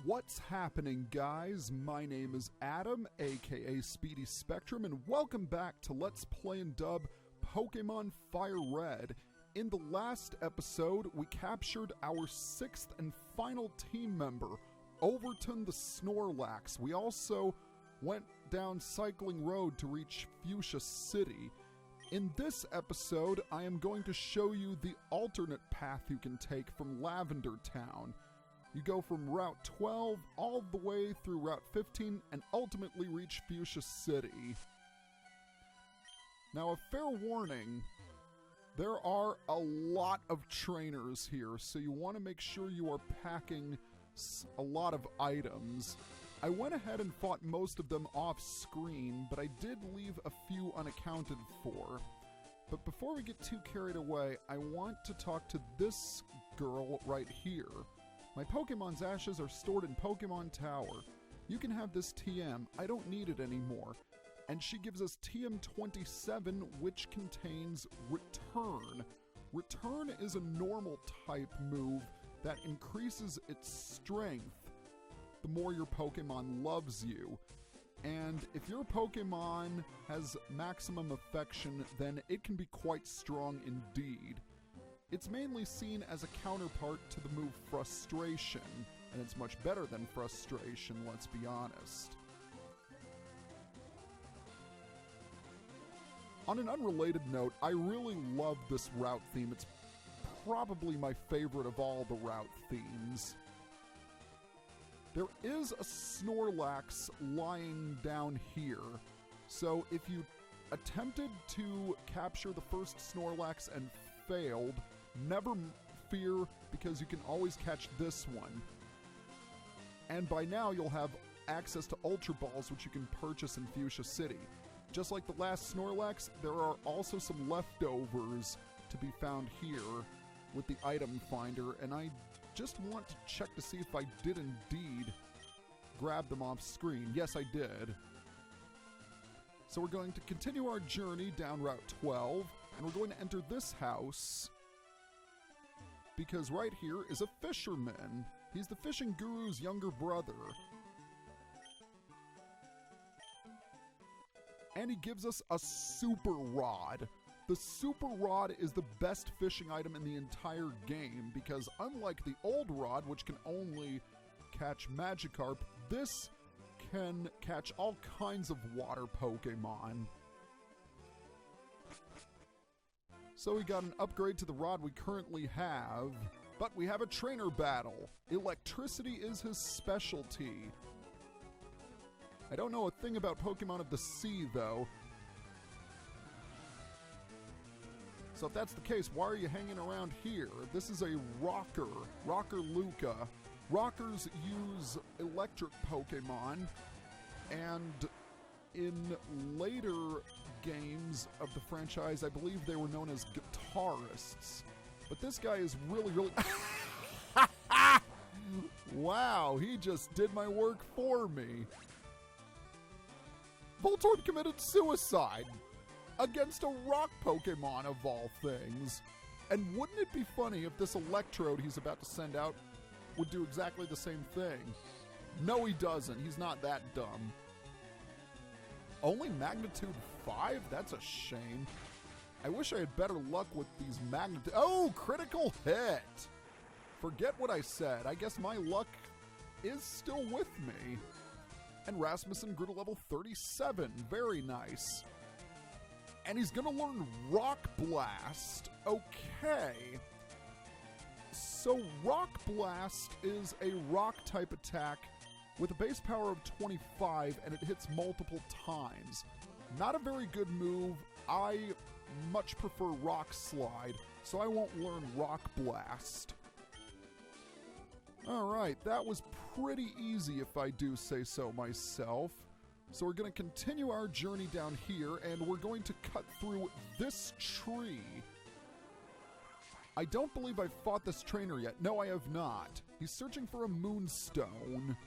What's happening, guys? My name is Adam, aka Speedy Spectrum, and welcome back to Let's Play and Dub Pokemon Fire Red. In the last episode, we captured our 6th and final team member, Overton the Snorlax. We also went down Cycling Road to reach Fuchsia City. In this episode, I am going to show you the alternate path you can take from Lavender Town. You go from Route 12 all the way through Route 15 and ultimately reach Fuchsia City. Now, a fair warning, there are a lot of trainers here, so you want to make sure you are packing a lot of items. I went ahead and fought most of them off screen, but I did leave a few unaccounted for. But before we get too carried away, I want to talk to this girl right here. My Pokemon's ashes are stored in Pokemon Tower. You can have this TM. I don't need it anymore. And she gives us TM27, which contains Return. Return is a normal type move that increases its strength the more your Pokemon loves you. And if your Pokemon has maximum affection, then it can be quite strong indeed. It's mainly seen as a counterpart to the move Frustration, and it's much better than Frustration, let's be honest. On an unrelated note, I really love this route theme. It's probably my favorite of all the route themes. There is a Snorlax lying down here, so if you attempted to capture the first Snorlax and failed, never fear, because you can always catch this one. And by now you'll have access to Ultra Balls, which you can purchase in Fuchsia City. Just like the last Snorlax, there are also some leftovers to be found here with the item finder, and I just want to check to see if I did indeed grab them off screen. Yes, I did. So we're going to continue our journey down Route 12, and we're going to enter this house because right here is a fisherman. He's the fishing guru's younger brother. And he gives us a Super Rod. The Super Rod is the best fishing item in the entire game because unlike the old rod, which can only catch Magikarp, this can catch all kinds of water Pokemon. So we got an upgrade to the rod we currently have, but we have a trainer battle. Electricity is his specialty. I don't know a thing about Pokemon of the sea, though. So if that's the case, why are you hanging around here? This is a Rocker Luca. Rockers use electric Pokemon, and in later games of the franchise, I believe they were known as guitarists. But this guy is really... Wow, he just did my work for me. Voltorb committed suicide against a rock Pokemon, of all things. And wouldn't it be funny if this Electrode he's about to send out would do exactly the same thing? No, he doesn't. He's not that dumb. Only magnitude 5? That's a shame. I wish I had better luck with these magnitude... Oh, critical hit! Forget what I said. I guess my luck is still with me. And Rasmussen grew to level 37. Very nice. And he's going to learn Rock Blast. Okay. So Rock Blast is a rock-type attack with a base power of 25, and it hits multiple times. Not a very good move. I much prefer Rock Slide, so I won't learn Rock Blast. Alright, that was pretty easy if I do say so myself. So we're going to continue our journey down here, and we're going to cut through this tree. I don't believe I've fought this trainer yet. No, I have not. He's searching for a Moonstone.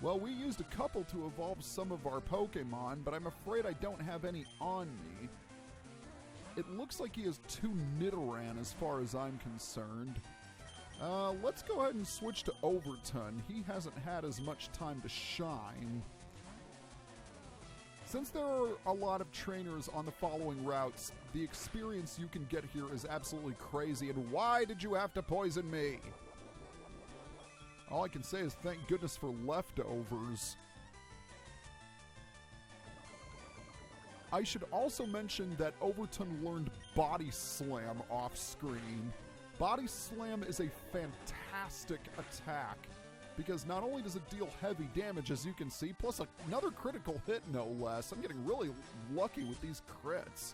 Well, we used a couple to evolve some of our Pokemon, but I'm afraid I don't have any on me. It looks like he has 2 Nidoran as far as I'm concerned. let's go ahead and switch to Overton. He hasn't had as much time to shine. Since there are a lot of trainers on the following routes, the experience you can get here is absolutely crazy. And why did you have to poison me? All I can say is thank goodness for leftovers. I should also mention that Overton learned Body Slam off screen. Body Slam is a fantastic attack because not only does it deal heavy damage, as you can see, plus another critical hit, no less. I'm getting really lucky with these crits.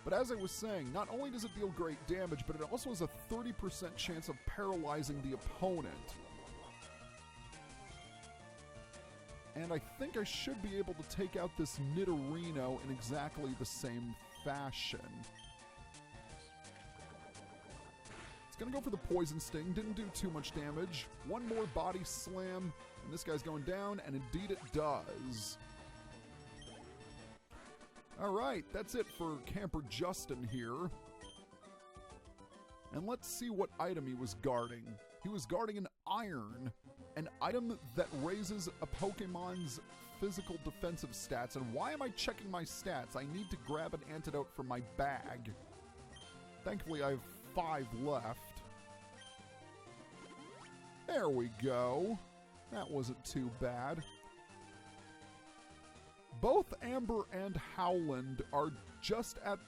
But as I was saying, not only does it deal great damage, but it also has a 30% chance of paralyzing the opponent. And I think I should be able to take out this Nidorino in exactly the same fashion. It's going to go for the Poison Sting. Didn't do too much damage. One more Body Slam, and this guy's going down, and indeed it does. Alright, that's it for Camper Justin here. And let's see what item he was guarding. He was guarding an Iron, an item that raises a Pokemon's physical defensive stats. And why am I checking my stats? I need to grab an antidote from my bag. Thankfully, I have 5 left. There we go. That wasn't too bad. Both Amber and Howland are just at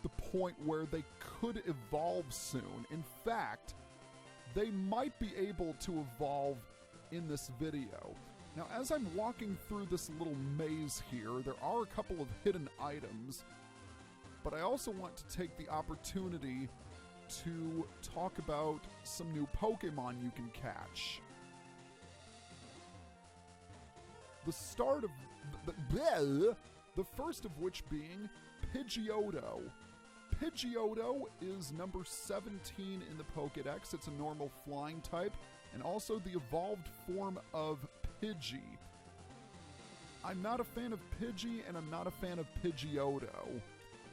the point where they could evolve soon. In fact, they might be able to evolve in this video. Now, as I'm walking through this little maze here, there are a couple of hidden items, but I also want to take the opportunity to talk about some new Pokemon you can catch. The start of the first of which being Pidgeotto. Pidgeotto is number 17 in the Pokédex. It's a normal flying type, and also the evolved form of Pidgey. I'm not a fan of Pidgey, and I'm not a fan of Pidgeotto.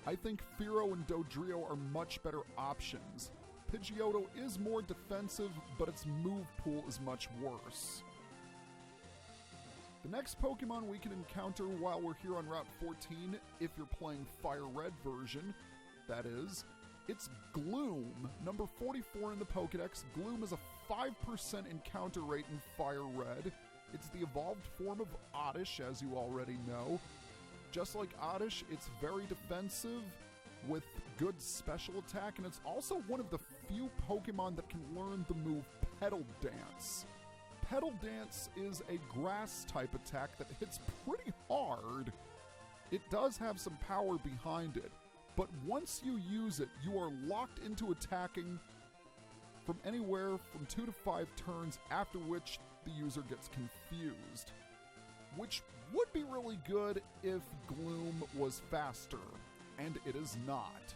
I think Fearow and Dodrio are much better options. Pidgeotto is more defensive, but its move pool is much worse. The next Pokemon we can encounter while we're here on Route 14, if you're playing Fire Red version, that is, it's Gloom, number 44 in the Pokédex. Gloom is a 5% encounter rate in Fire Red. It's the evolved form of Oddish, as you already know. Just like Oddish, it's very defensive with good special attack, and it's also one of the few Pokemon that can learn the move Petal Dance. Petal Dance is a grass-type attack that hits pretty hard. It does have some power behind it, but once you use it, you are locked into attacking from anywhere from 2 to 5 turns, after which the user gets confused, which would be really good if Gloom was faster, and it is not.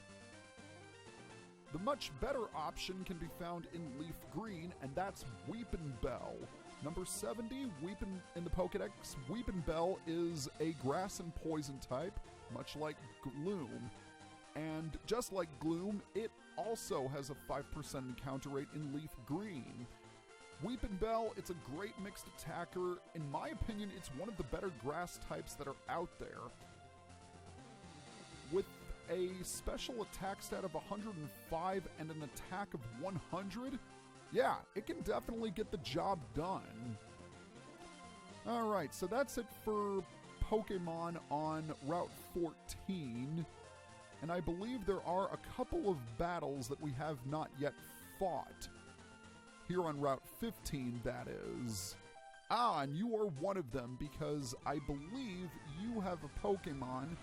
The much better option can be found in Leaf Green, and that's Weepinbell. Number 70, in the Pokédex, Weepinbell is a grass and poison type, much like Gloom. And just like Gloom, it also has a 5% encounter rate in Leaf Green. Weepinbell, it's a great mixed attacker. In my opinion, it's one of the better grass types that are out there. With a special attack stat of 105 and an attack of 100, yeah, it can definitely get the job done. Alright, so that's it for Pokemon on Route 14. And I believe there are a couple of battles that we have not yet fought. Here on Route 15, that is. Ah, and you are one of them because I believe you have a Pokemon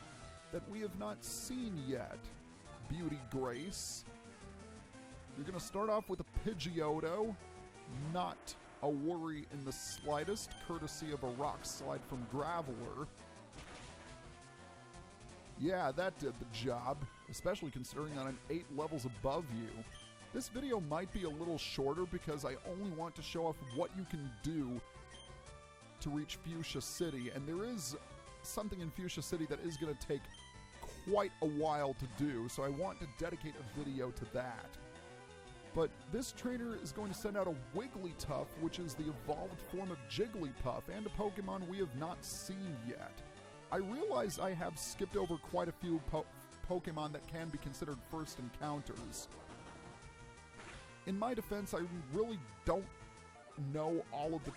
that we have not seen yet. Beauty Grace. You're going to start off with a Pidgeotto. Not a worry in the slightest, courtesy of a Rock Slide from Graveler. Yeah, that did the job, especially considering that I'm 8 levels above you. This video might be a little shorter because I only want to show off what you can do to reach Fuchsia City, and there is something in Fuchsia City that is going to take quite a while to do, so I want to dedicate a video to that. But this trainer is going to send out a Wigglytuff, which is the evolved form of Jigglypuff, and a Pokemon we have not seen yet. I realize I have skipped over quite a few Pokemon that can be considered first encounters. In my defense, I really don't know all of the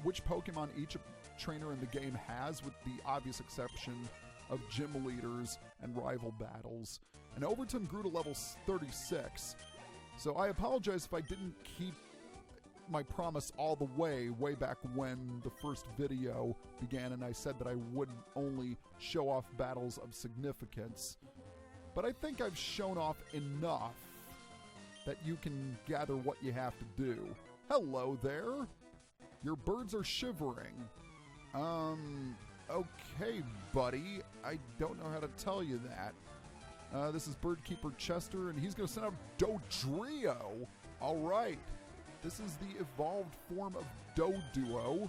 which Pokemon each trainer in the game has, with the obvious exception of gym leaders and rival battles. And Overton grew to level 36, so I apologize if I didn't keep my promise all the way back when the first video began and I said that I would only show off battles of significance. But I think I've shown off enough that you can gather what you have to do. Hello there! Your birds are shivering. Okay, buddy. I don't know how to tell you that. This is Birdkeeper Chester, and he's going to send out Dodrio. All right. This is the evolved form of Doduo.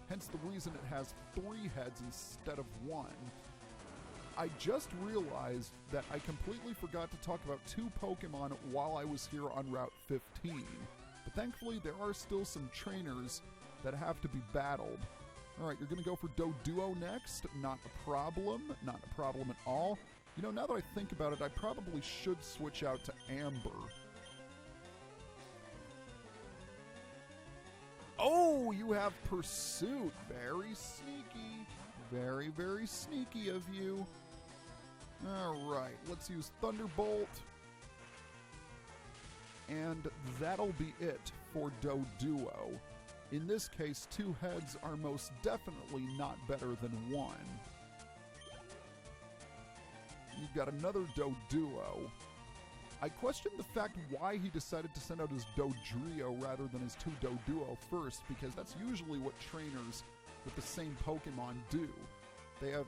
Hence the reason it has 3 heads instead of 1. I just realized that I completely forgot to talk about 2 Pokemon while I was here on Route 15. But thankfully, there are still some trainers that have to be battled. Alright, you're going to go for Doduo next. Not a problem. Not a problem at all. You know, now that I think about it, I probably should switch out to Amber. Oh, you have Pursuit. Very sneaky. Very, very sneaky of you. Alright, let's use Thunderbolt. And that'll be it for Doduo. In this case, 2 heads are most definitely not better than 1. You've got another Doduo. I question the fact why he decided to send out his Dodrio rather than his 2 Doduo first, because that's usually what trainers with the same Pokemon do. They have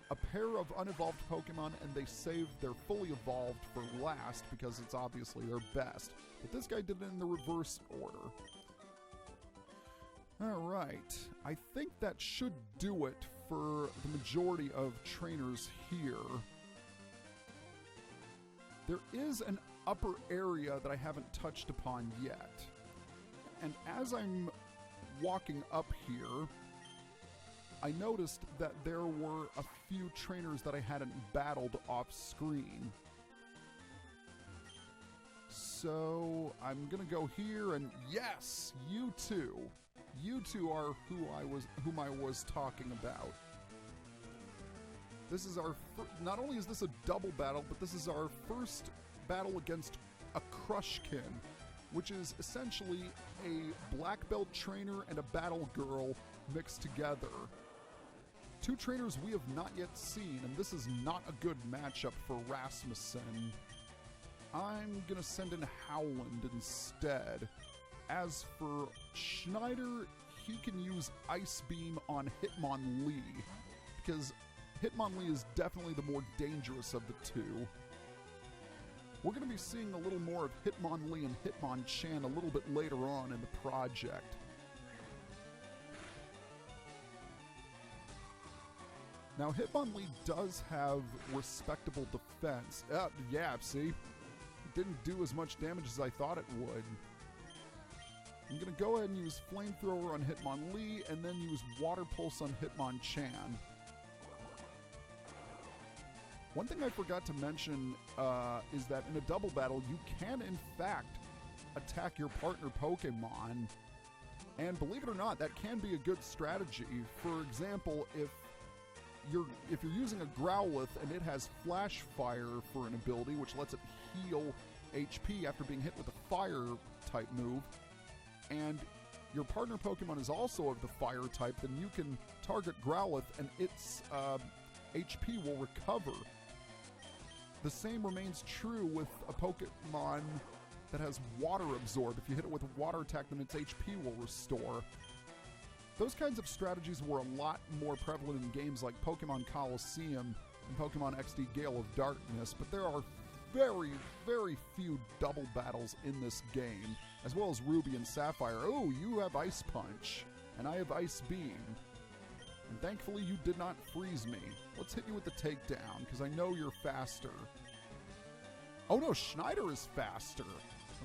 a pair of unevolved Pokemon and they save their fully evolved for last because it's obviously their best. But this guy did it in the reverse order. Alright, I think that should do it for the majority of trainers here. There is an upper area that I haven't touched upon yet. And as I'm walking up here, I noticed that there were a few trainers that I hadn't battled off screen. So I'm gonna go here and yes, you two. You two are whom I was talking about. This is our not only is this a double battle, but this is our first battle against a Crushkin, which is essentially a black belt trainer and a battle girl mixed together. 2 trainers we have not yet seen, and this is not a good matchup for Rasmussen. I'm gonna send in Howland instead. As for Schneider, he can use Ice Beam on Hitmonlee, because Hitmonlee is definitely the more dangerous of the 2. We're going to be seeing a little more of Hitmonlee and Hitmonchan a little bit later on in the project. Now, Hitmonlee does have respectable defense. Yeah, see? It didn't do as much damage as I thought it would. I'm going to go ahead and use Flamethrower on Hitmonlee, and then use Water Pulse on Hitmonchan. One thing I forgot to mention is that in a double battle, you can, in fact, attack your partner Pokemon. And believe it or not, that can be a good strategy. For example, if you're using a Growlithe and it has Flash Fire for an ability, which lets it heal HP after being hit with a Fire-type move, and your partner Pokemon is also of the Fire type, then you can target Growlithe and its HP will recover. The same remains true with a Pokemon that has Water Absorb. If you hit it with a Water attack, then its HP will restore. Those kinds of strategies were a lot more prevalent in games like Pokemon Colosseum and Pokemon XD Gale of Darkness, but there are very, very few double battles in this game, as well as Ruby and Sapphire. Oh, you have Ice Punch, and I have Ice Beam. And thankfully you did not freeze me. Let's hit you with the takedown, because I know you're faster. Oh no, Schneider is faster.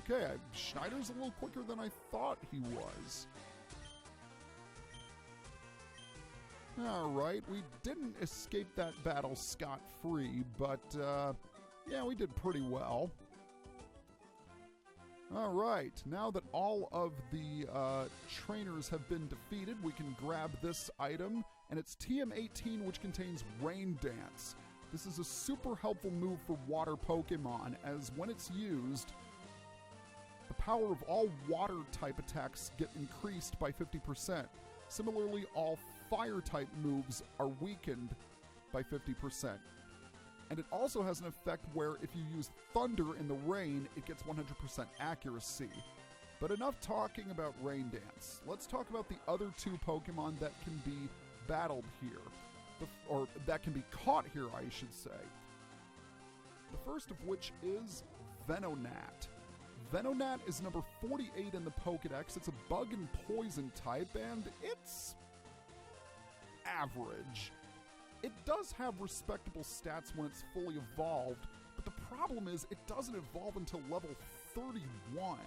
Okay, Schneider's a little quicker than I thought he was. Alright, we didn't escape that battle scot-free, but yeah, we did pretty well. Alright, now that all of the trainers have been defeated, we can grab this item, and it's TM18, which contains Rain Dance. This is a super helpful move for water Pokemon, as when it's used, the power of all water-type attacks get increased by 50%. Similarly, all fire-type moves are weakened by 50%. And it also has an effect where if you use Thunder in the rain, it gets 100% accuracy. But enough talking about Rain Dance. Let's talk about the other two Pokemon that can be battled here. Or that can be caught here, I should say. The first of which is Venonat. Venonat is number 48 in the Pokédex. It's a bug and poison type, and it's average. It does have respectable stats when it's fully evolved, but the problem is it doesn't evolve until level 31,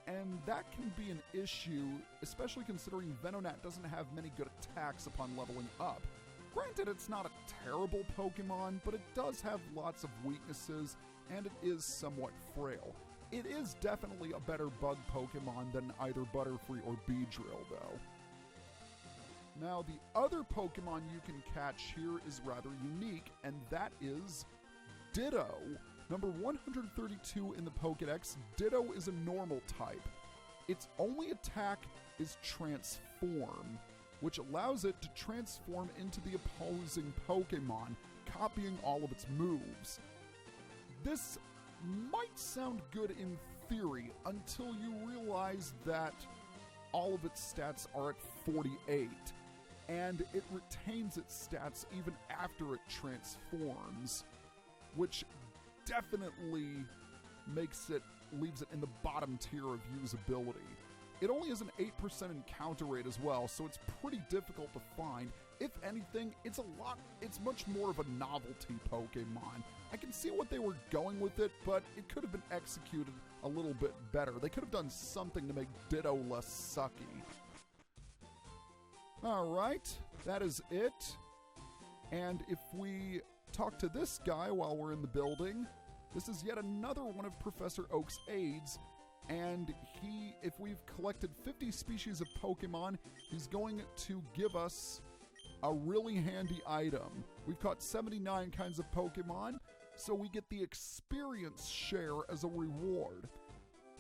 and that can be an issue, especially considering Venonat doesn't have many good attacks upon leveling up. Granted, it's not a terrible Pokemon, but it does have lots of weaknesses, and it is somewhat frail. It is definitely a better bug Pokemon than either Butterfree or Beedrill, though. Now, the other Pokemon you can catch here is rather unique, and that is Ditto. Number 132 in the Pokédex, Ditto is a normal type. Its only attack is Transform, which allows it to transform into the opposing Pokemon, copying all of its moves. This might sound good in theory until you realize that all of its stats are at 48, and it retains its stats even after it transforms, which definitely leaves it in the bottom tier of usability. It only has an 8% encounter rate as well, so it's pretty difficult to find. If anything, it's much more of a novelty Pokemon. I can see what they were going with it, but it could have been executed a little bit better. They could have done something to make Ditto less sucky. Alright, that is it. And if we talk to this guy while we're in the building, this is yet another one of Professor Oak's aides. And if we've collected 50 species of Pokemon, he's going to give us a really handy item. We've caught 79 kinds of Pokemon, so we get the experience share as a reward.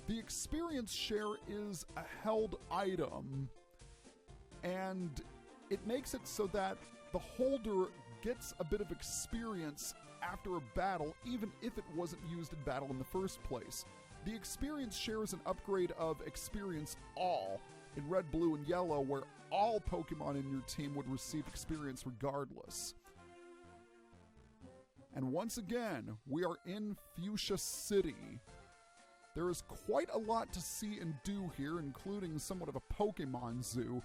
The experience share is a held item, and it makes it so that the holder gets a bit of experience after a battle, even if it wasn't used in battle in the first place. The experience share is an upgrade of Experience All in Red, Blue, and Yellow, where all Pokemon in your team would receive experience regardless. And once again, we are in Fuchsia City. There is quite a lot to see and do here, including somewhat of a Pokemon zoo,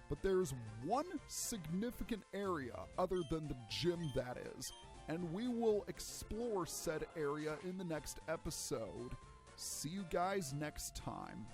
but there's one significant area other than the gym, that is, and we will explore said area in the next episode. See you guys next time.